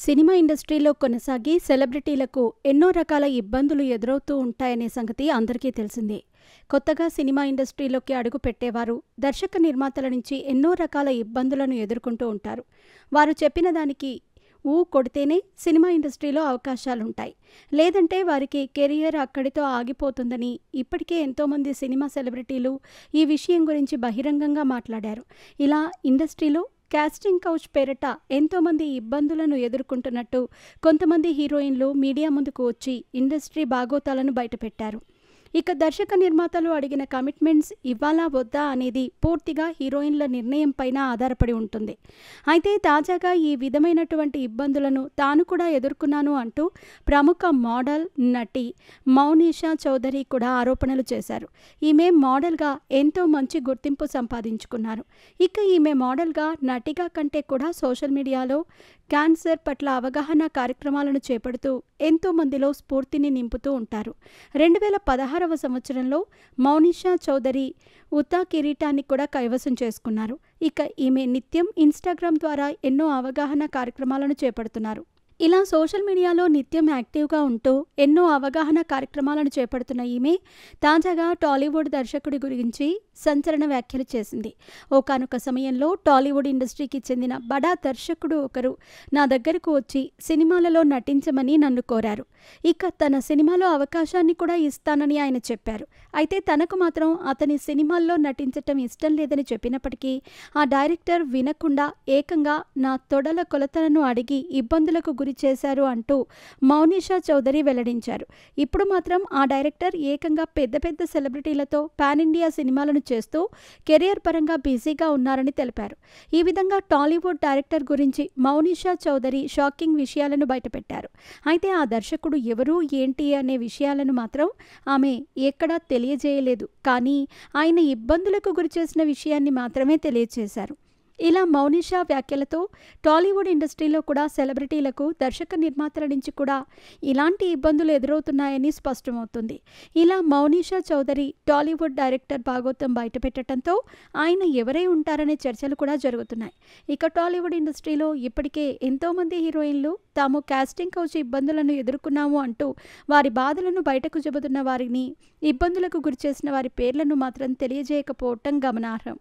Cinema ఇండస్ట్రీలో కొనసాగి సెలబ్రిటీలకు ఎన్నో రకాల ఇబ్బందులు ఎదురవుతూ ఉంటాయనే సంగతి అందరికీ తెలిసిందే. కొత్తగా సినిమా ఇండస్ట్రీలోకి అడుగు పెట్టేవారు దర్శక నిర్మాతల నుంచి ఎన్నో రకాల ఇబ్బందులను ఎదుర్కొంటూ ఉంటారు. వారు చెప్పిన దానికి కొడితేనే సినిమా ఇండస్ట్రీలో అవకాశాలుంటాయి, లేదంటే వారికి కెరియర్ అక్కడితో ఆగిపోతుందని ఇప్పటికే ఎంతోమంది సినిమా సెలబ్రిటీలు ఈ విషయం గురించి బహిరంగంగా మాట్లాడారు. ఇలా ఇండస్ట్రీలో కాస్టింగ్ కౌచ్ పేరిట ఎంతోమంది ఇబ్బందులను ఎదుర్కొంటున్నట్టు కొంతమంది హీరోయిన్లు మీడియా ముందుకు వచ్చి ఇండస్ట్రీ బాగోతాలను బయటపెట్టారు. ఇక దర్శక నిర్మాతలు అడిగిన కమిట్మెంట్స్ ఇవ్వాలా వద్దా అనేది పూర్తిగా హీరోయిన్ల నిర్ణయం పైన ఆధారపడి ఉంటుంది. అయితే తాజాగా ఈ విధమైనటువంటి ఇబ్బందులను తాను కూడా ఎదుర్కొన్నాను అంటూ ప్రముఖ మోడల్, నటి మౌనిషా చౌదరి కూడా ఆరోపణలు చేశారు. ఈమె మోడల్గా ఎంతో మంచి గుర్తింపు సంపాదించుకున్నారు. ఇక ఈమె మోడల్గా, నటిగా కంటే కూడా సోషల్ మీడియాలో క్యాన్సర్ పట్ల అవగాహన కార్యక్రమాలను చేపడుతూ ఎంతో మందిలో స్ఫూర్తిని నింపుతూ ఉంటారు. 2016వ సంవత్సరంలో మౌనిషా చౌదరి ఉతా కిరీటాన్ని కూడా కైవసం చేసుకున్నారు. ఇక ఈమె నిత్యం ఇన్స్టాగ్రామ్ ద్వారా ఎన్నో అవగాహన కార్యక్రమాలను చేపడుతున్నారు. ఇలా సోషల్ మీడియాలో నిత్యం యాక్టివ్గా ఉంటూ ఎన్నో అవగాహన కార్యక్రమాలను చేపడుతున్న ఈమె తాజాగా టాలీవుడ్ దర్శకుడి గురించి సంచలన వ్యాఖ్యలు చేసింది. ఒకానొక సమయంలో టాలీవుడ్ ఇండస్ట్రీకి చెందిన బడా దర్శకుడు ఒకరు నా దగ్గరకు వచ్చి సినిమాలలో నటించమని నన్ను కోరారు. ఇక తన సినిమాలో అవకాశాన్ని కూడా ఇస్తానని ఆయన చెప్పారు. అయితే తనకు మాత్రం అతని సినిమాల్లో నటించటం ఇష్టం లేదని చెప్పినప్పటికీ ఆ డైరెక్టర్ వినకుండా ఏకంగా నా తొడల కొలతలను అడిగి ఇబ్బందులకు గురి చేశారు అంటూ మౌనిషా చౌదరి వెల్లడించారు. ఇప్పుడు మాత్రం ఆ డైరెక్టర్ ఏకంగా పెద్ద పెద్ద సెలబ్రిటీలతో పాన్ ఇండియా సినిమాలను చేస్తూ కెరియర్ పరంగా బిజీగా ఉన్నారని తెలిపారు. ఈ విధంగా టాలీవుడ్ డైరెక్టర్ గురించి మౌనిషా చౌదరి షాకింగ్ విషయాలను బయటపెట్టారు. అయితే ఆ దర్శకుడు ఎవరు, ఏంటి అనే విషయాలను మాత్రం ఆమె ఎక్కడా తెలియజేయలేదు. కానీ ఆయన ఇబ్బందులకు గురిచేసిన విషయాన్ని మాత్రమే తెలియజేశారు. ఇలా మౌనిషా వ్యాఖ్యలతో టాలీవుడ్ ఇండస్ట్రీలో కూడా సెలబ్రిటీలకు దర్శక నిర్మాతల నుంచి కూడా ఇలాంటి ఇబ్బందులు ఎదురవుతున్నాయని స్పష్టమవుతుంది. ఇలా మౌనిషా చౌదరి టాలీవుడ్ డైరెక్టర్ భాగోతం బయటపెట్టడంతో ఆయన ఎవరై ఉంటారనే చర్చలు కూడా జరుగుతున్నాయి. ఇక టాలీవుడ్ ఇండస్ట్రీలో ఇప్పటికే ఎంతోమంది హీరోయిన్లు తాము కాస్టింగ్ కౌచ్ ఇబ్బందులను ఎదుర్కొన్నాము అంటూ వారి బాధలను బయటకు చెబుతున్న వారిని, ఇబ్బందులకు గురిచేసిన వారి పేర్లను మాత్రం తెలియజేయకపోవటం గమనార్హం.